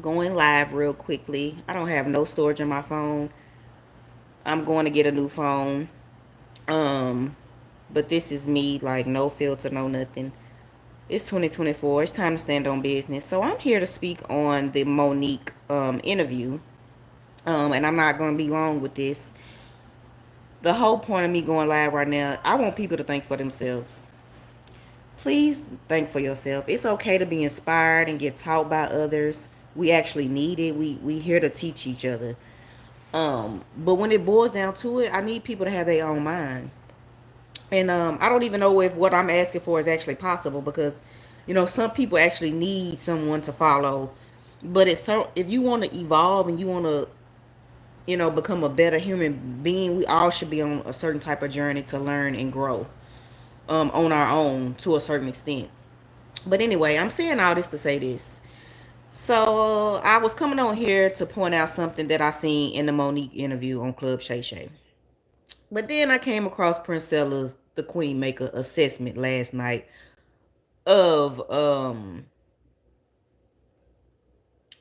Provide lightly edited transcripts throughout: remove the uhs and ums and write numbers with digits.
going live real quickly. I don't have no storage in my phone. I'm going to get a new phone. Um, but this is me, like no filter, no nothing. It's 2024. It's time to stand on business. So I'm here to speak on the Monique interview. And I'm not going to be long with this. The whole point of me going live right now, I want people to think for themselves. Please think for yourself. It's okay to be inspired and get taught by others. We actually need it. We here to teach each other. But when it boils down to it, I need people to have their own mind. And I don't even know if what I'm asking for is actually possible because, some people actually need someone to follow. But it's so if you want to evolve and you want to, become a better human being, we all should be on a certain type of journey to learn and grow on our own to a certain extent. But anyway, I'm saying all this to say this. So I was coming on here to point out something that I seen in the Monique interview on Club Shay Shay. But then I came across Princella's the Queen Maker assessment last night of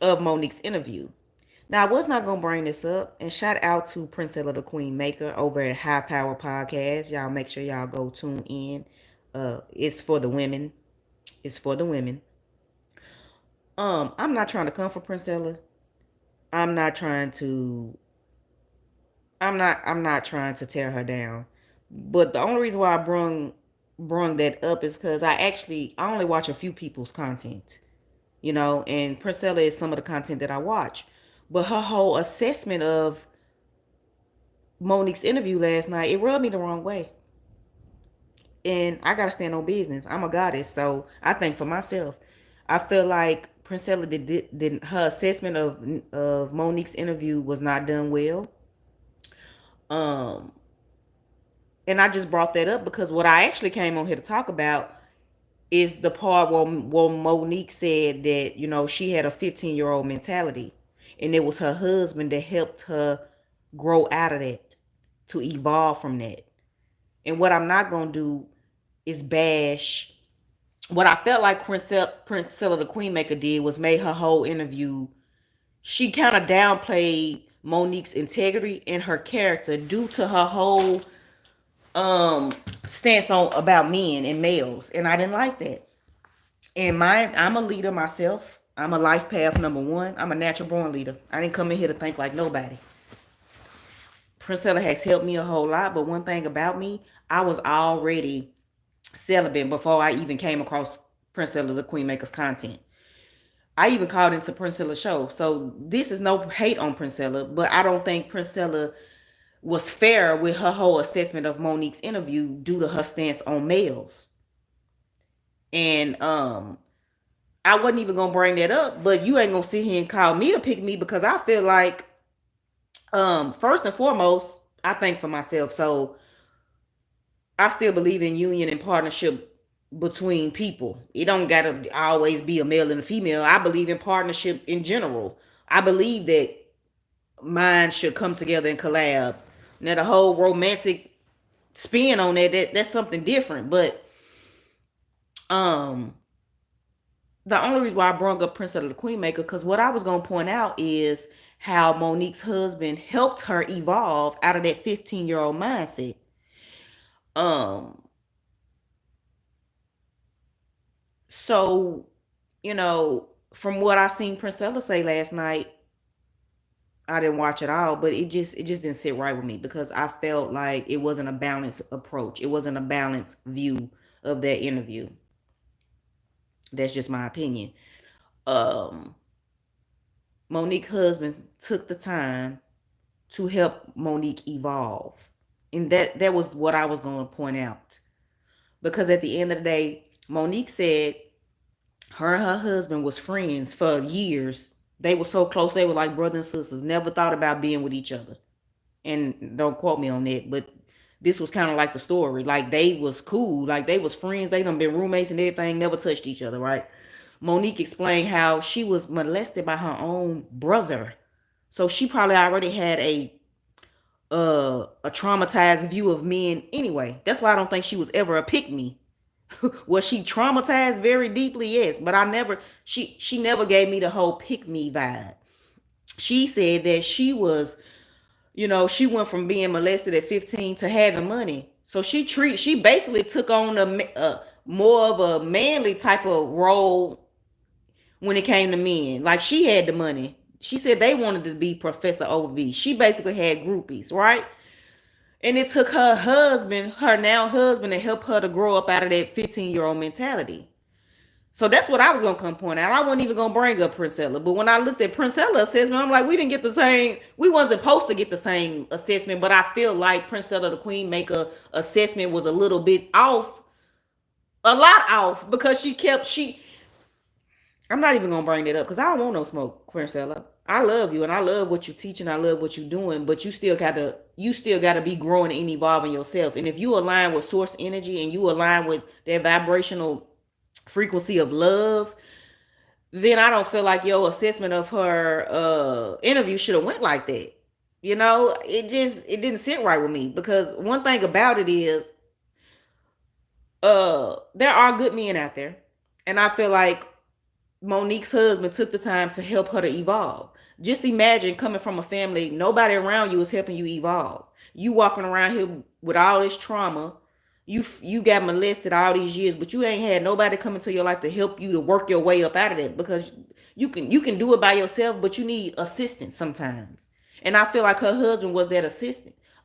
Monique's interview. Now I was not gonna bring this up, and shout out to Princella the Queen Maker over at High Power Podcast. Y'all make sure y'all go tune in. It's for the women. It's for the women. I'm not trying to come for Princella. I'm not trying to I'm not trying to tear her down. But the only reason why I brung that up is because I only watch a few people's content, and Priscilla is some of the content that I watch. But her whole assessment of Monique's interview last night, it rubbed me the wrong way. And I gotta stand on business. I'm a goddess, so I think for myself. I feel like Princella did her assessment of Monique's interview was not done well. Um, and I just brought that up because what I actually came on here to talk about is the part where Monique said that, she had a 15-year-old mentality. And it was her husband that helped her grow out of that, to evolve from that. And what I'm not going to do is bash. What I felt like Princella the Queenmaker did was made her whole interview. She kind of downplayed Monique's integrity and her character due to her whole um stance on about men and males, and I didn't like that. And I'm a leader myself. I'm a life path number one. I'm a natural born leader. I didn't come in here to think like nobody. Princella has helped me a whole lot, but one thing about me, I was already celibate before I even came across Princella the Queenmaker's content. I even called into Princella's show. So this is no hate on Princella, but I don't think Princella was fair with her whole assessment of Monique's interview due to her stance on males. And I wasn't even gonna bring that up, but you ain't gonna sit here and call me a pick me because I feel like first and foremost, I think for myself. So I still believe in union and partnership between people. It don't gotta always be a male and a female. I believe in partnership in general. I believe that minds should come together and collab. Now the whole romantic spin on that's something different. But um the only reason why I brought up Prince of the Queen Maker, because what I was gonna point out is how Monique's husband helped her evolve out of that 15-year-old mindset. Um, so from what I seen Princella say last night, I didn't watch it all, but it just didn't sit right with me because I felt like it wasn't a balanced approach. It wasn't a balanced view of that interview. That's just my opinion. Um, Monique's husband took the time to help Monique evolve. And that was what I was going to point out. Because at the end of the day, Monique said her and her husband was friends for years. They were so close, they were like brothers and sisters, never thought about being with each other. And don't quote me on that, but this was kind of like the story. Like they was cool, like they was friends, they done been roommates and everything, never touched each other, right? Monique explained how she was molested by her own brother. So she probably already had a traumatized view of men anyway. That's why I don't think she was ever a pick me. Was she traumatized very deeply? Yes, but she never gave me the whole pick me vibe. She said that she was, she went from being molested at 15 to having money. So she basically took on a more of a manly type of role when it came to men. Like she had the money. She said they wanted to be Professor OV. She basically had groupies, right? And it took her now husband, to help her to grow up out of that 15-year-old mentality. So that's what I was gonna come point out. I wasn't even gonna bring up Princella, but when I looked at Princella assessment, I'm like, we didn't get the same. We wasn't supposed to get the same assessment, but I feel like Princella the Queen Maker assessment was a little bit off, a lot off, because she. I'm not even gonna bring that up because I don't want no smoke, Princella. I love you and I love what you teach and I love what you're doing, but you still gotta be growing and evolving yourself. And if you align with source energy and you align with that vibrational frequency of love, then I don't feel like your assessment of her interview should have went like that. It didn't sit right with me, because one thing about it is there are good men out there, and I feel like Monique's husband took the time to help her to evolve. Just imagine coming from a family, nobody around you is helping you evolve. You walking around here with all this trauma. You got molested all these years, but you ain't had nobody come into your life to help you to work your way up out of that, because you can do it by yourself, but you need assistance sometimes. And I feel like her husband was that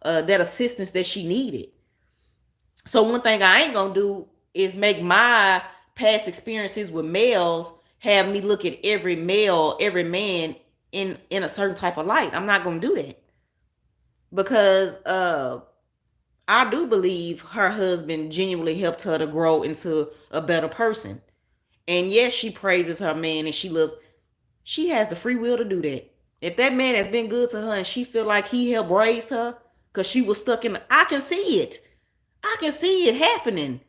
that assistance that she needed. So one thing I ain't gonna do is make my past experiences with males have me look at every male, every man in a certain type of light. I'm not gonna do that, because I do believe her husband genuinely helped her to grow into a better person. And yes, she praises her man and she loves. She has the free will to do that. If that man has been good to her and she feel like he helped raise her because she was stuck in, I can see it. I can see it happening.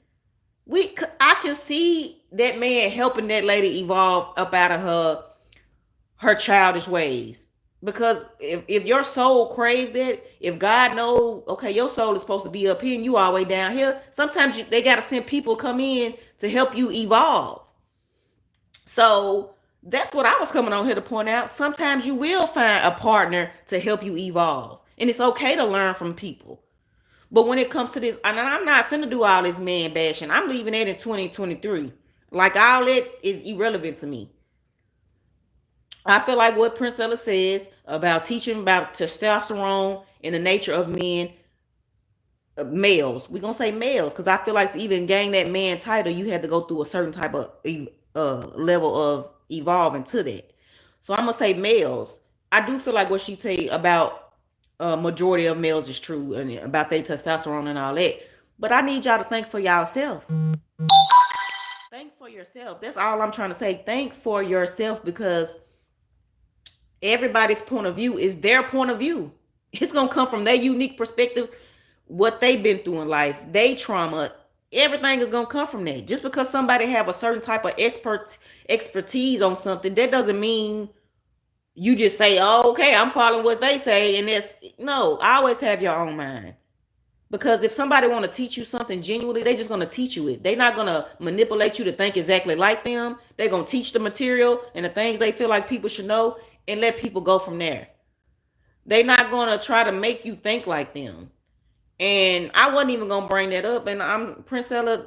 I can see that man helping that lady evolve up out of her childish ways. Because if your soul craves that, if God knows, okay, your soul is supposed to be up here and you all the way down here, sometimes they got to send people come in to help you evolve. So that's what I was coming on here to point out. Sometimes you will find a partner to help you evolve. And it's okay to learn from people. But when it comes to this, and I'm not finna do all this man bashing. I'm leaving that in 2023. Like, all that is irrelevant to me. I feel like what Princella says about teaching about testosterone and the nature of men, males. We're gonna say males, because I feel like to even gain that man title, you had to go through a certain type of level of evolving to that. So I'm gonna say males. I do feel like what she say about majority of males is true, and about their testosterone and all that. But I need y'all to think for yourself. Think for yourself. That's all I'm trying to say. Think for yourself, because everybody's point of view is their point of view. It's gonna come from their unique perspective, what they've been through in life, they trauma. Everything is gonna come from that. Just because somebody have a certain type of expertise on something, that doesn't mean you just say, "Oh, okay, I'm following what they say," and that's no. Always have your own mind. Because if somebody want to teach you something genuinely, they just gonna teach you it. They're not gonna manipulate you to think exactly like them. They're gonna teach the material and the things they feel like people should know, and let people go from there. They're not gonna try to make you think like them. And I wasn't even gonna bring that up. And I'm Princella,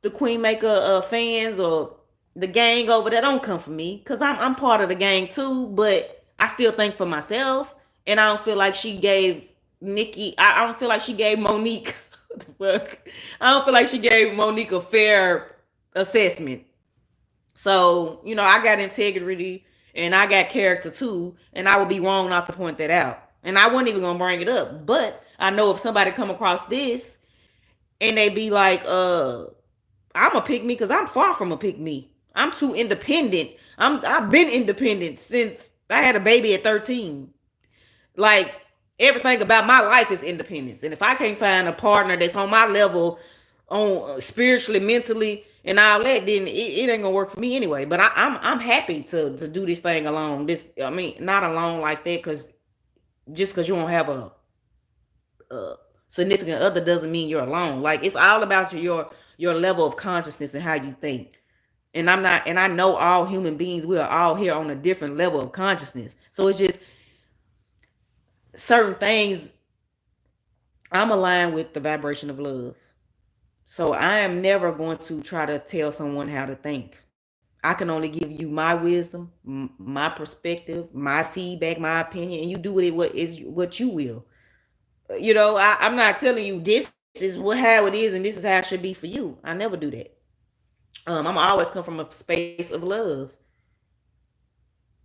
the Queen Maker fans or the gang over there, don't come for me, because I'm part of the gang too. But I still think for myself, and I don't feel like she gave Nikki. I don't feel like she gave Monique. What the fuck? I don't feel like she gave Monique a fair assessment. So, I got integrity and I got character too, and I would be wrong not to point that out. And I wasn't even gonna bring it up. But I know if somebody come across this and they be like, I'm a pick me, because I'm far from a pick me. I'm too independent. I've been independent since I had a baby at 13. Like, everything about my life is independence. And if I can't find a partner that's on my level, on spiritually, mentally, and all that, then it ain't gonna work for me anyway. But I'm happy to do this thing alone. I mean, not alone like that, because just because you don't have a significant other doesn't mean you're alone. Like, it's all about your your level of consciousness and how you think. And I'm not, and I know all human beings, we are all here on a different level of consciousness. So it's just certain things. I'm aligned with the vibration of love. So I am never going to try to tell someone how to think. I can only give you my wisdom, my perspective, my feedback, my opinion, and you do with it what you will. I'm not telling you this is how it is and this is how it should be for you. I never do that. I'm always come from a space of love,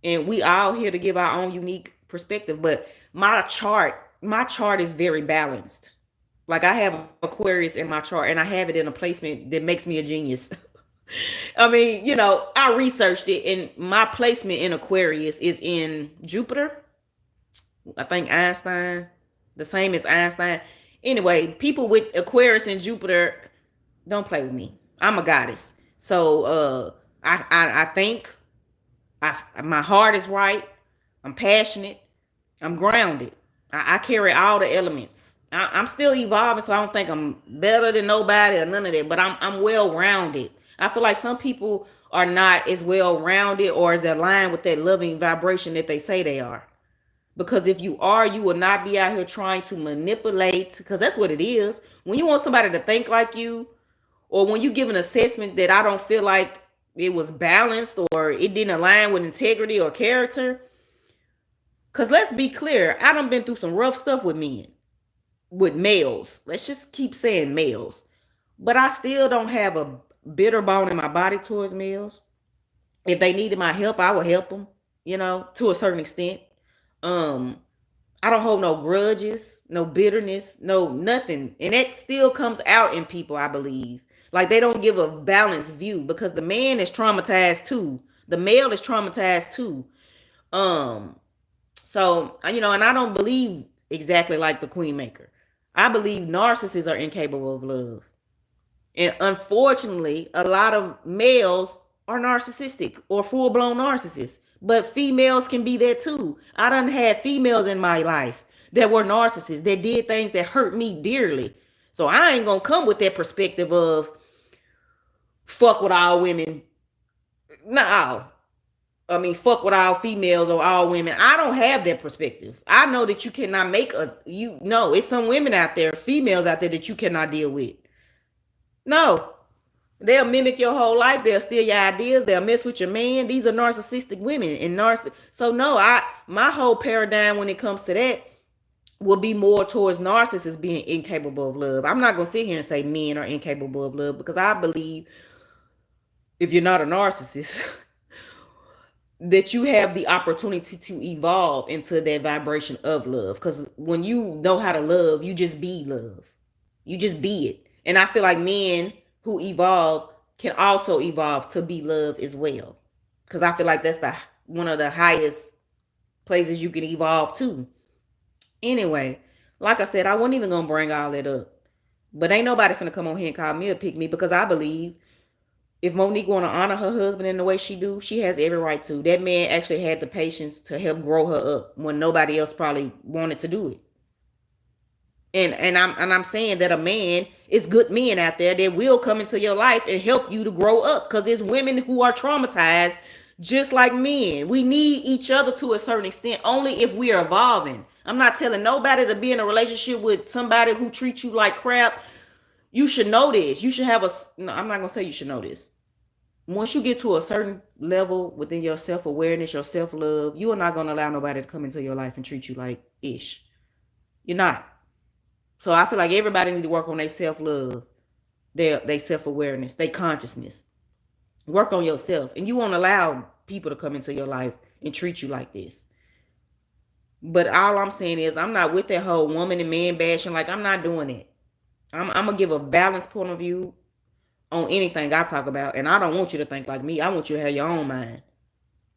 and we all here to give our own unique perspective. But my chart is very balanced. Like I have Aquarius in my chart, and I have it in a placement that makes me a genius. I mean, I researched it, and my placement in Aquarius is in Jupiter. I think Einstein, the same as Einstein. Anyway, people with Aquarius and Jupiter, don't play with me. I'm a goddess, so I think my heart is right. I'm passionate. I'm grounded. I carry all the elements. I'm still evolving, so I don't think I'm better than nobody or none of that. But I'm well rounded. I feel like some people are not as well rounded or as aligned with that loving vibration that they say they are. Because if you are, you will not be out here trying to manipulate. Because that's what it is. When you want somebody to think like you, or when you give an assessment that I don't feel like it was balanced or it didn't align with integrity or character. Because let's be clear, I done been through some rough stuff with men, with males. Let's just keep saying males. But I still don't have a bitter bone in my body towards males. If they needed my help, I would help them, to a certain extent. Um, I don't hold no grudges, no bitterness, no nothing. And that still comes out in people, I believe. Like they don't give a balanced view because the man is traumatized too. The male is traumatized too. Um, so, and I don't believe exactly like the Queen Maker. I believe narcissists are incapable of love. And unfortunately, a lot of males are narcissistic or full blown narcissists. But females can be there too. I done had females in my life that were narcissists that did things that hurt me dearly. So I ain't gonna come with that perspective of fuck with all women. No. I mean, fuck with all females or all women. I don't have that perspective. I know that you cannot make it's some women out there, females out there that you cannot deal with. No, they'll mimic your whole life. They'll steal your ideas. They'll mess with your man. These are narcissistic women So no, my whole paradigm when it comes to that will be more towards narcissists being incapable of love. I'm not gonna sit here and say men are incapable of love because I believe if you're not a narcissist, that you have the opportunity to evolve into that vibration of love. Because when you know how to love, you just be love. You just be it. And I feel like men who evolve can also evolve to be love as well. Because I feel like that's the one of the highest places you can evolve to. Anyway, like I said, I wasn't even gonna bring all that up. But ain't nobody finna come on here and call me a pick me because I believe if Monique want to honor her husband in the way she do, she has every right to. That man actually had the patience to help grow her up when nobody else probably wanted to do it. And I'm saying that a man is good men out there that will come into your life and help you to grow up because it's women who are traumatized just like men. We need each other to a certain extent only if we are evolving. I'm not telling nobody to be in a relationship with somebody who treats you like crap. You should know this. You should have a no, I'm not going to say you should know this. Once you get to a certain level within your self-awareness, your self-love, you are not going to allow nobody to come into your life and treat you like ish. You're not. So I feel like everybody need to work on their self-love, their self-awareness, their consciousness. Work on yourself. And you won't allow people to come into your life and treat you like this. But all I'm saying is I'm not with that whole woman and man bashing. Like, I'm not doing it. I'm going to give a balanced point of view on anything I talk about. And I don't want you to think like me. I want you to have your own mind.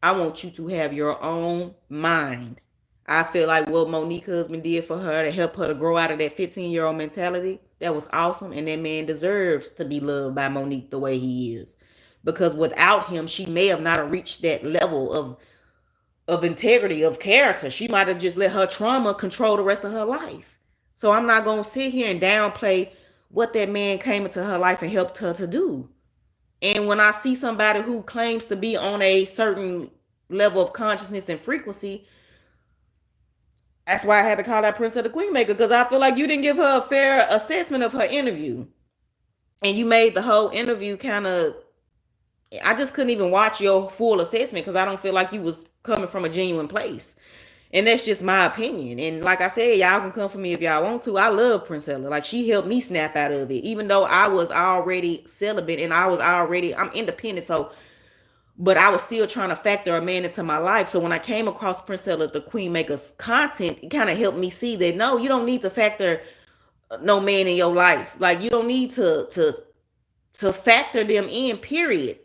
I want you to have your own mind. I feel like what Monique's husband did for her to help her to grow out of that 15-year-old mentality, that was awesome. And that man deserves to be loved by Monique the way he is. Because without him, she may have not reached that level of integrity, of character. She might have just let her trauma control the rest of her life. So I'm not going to sit here and downplay what that man came into her life and helped her to do. And when I see somebody who claims to be on a certain level of consciousness and frequency, that's why I had to call that Princess the Queenmaker, because I feel like you didn't give her a fair assessment of her interview. And you made the whole interview kind of, I just couldn't even watch your full assessment because I don't feel like you was coming from a genuine place. And that's just my opinion. And like I said, y'all can come for me if y'all want to. I love Princella. Like, she helped me snap out of it, even though I was already celibate and I'm independent. So, but I was still trying to factor a man into my life. So when I came across Princella, the Queen Maker's content, it kind of helped me see that no, you don't need to factor no man in your life. Like, you don't need to factor them in, period.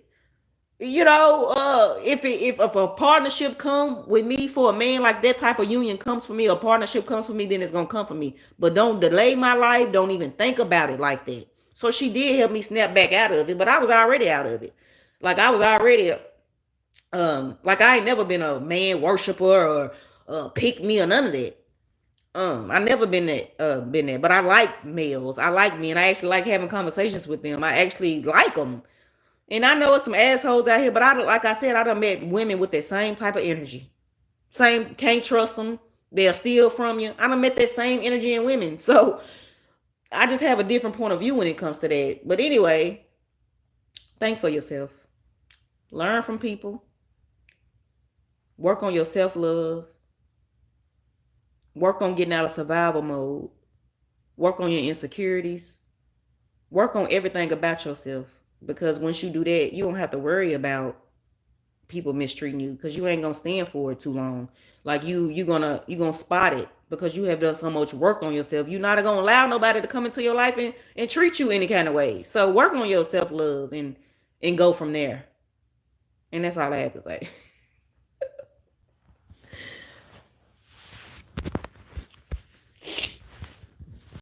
If a partnership come with me for a man, like that type of union comes for me, a partnership comes for me, then it's gonna come for me. But don't delay my life. Don't even think about it like that. So she did help me snap back out of it, but I was already out of it. Like, I was already like, I ain't never been a man worshiper or pick me or none of that. I never been that, but I like males. I like men. I actually like having conversations with them. I actually like them. And I know it's some assholes out here, but like I said, I done met women with that same type of energy. Same, can't trust them. They'll steal from you. I done met that same energy in women. So I just have a different point of view when it comes to that. But anyway, think for yourself. Learn from people. Work on your self love. Work on getting out of survival mode. Work on your insecurities. Work on everything about yourself. Because once you do that, you don't have to worry about people mistreating you, because you ain't gonna stand for it too long. Like, you gonna spot it because you have done so much work on yourself. You're not gonna allow nobody to come into your life and treat you any kind of way. So work on your self love and go from there. And that's all I have to say.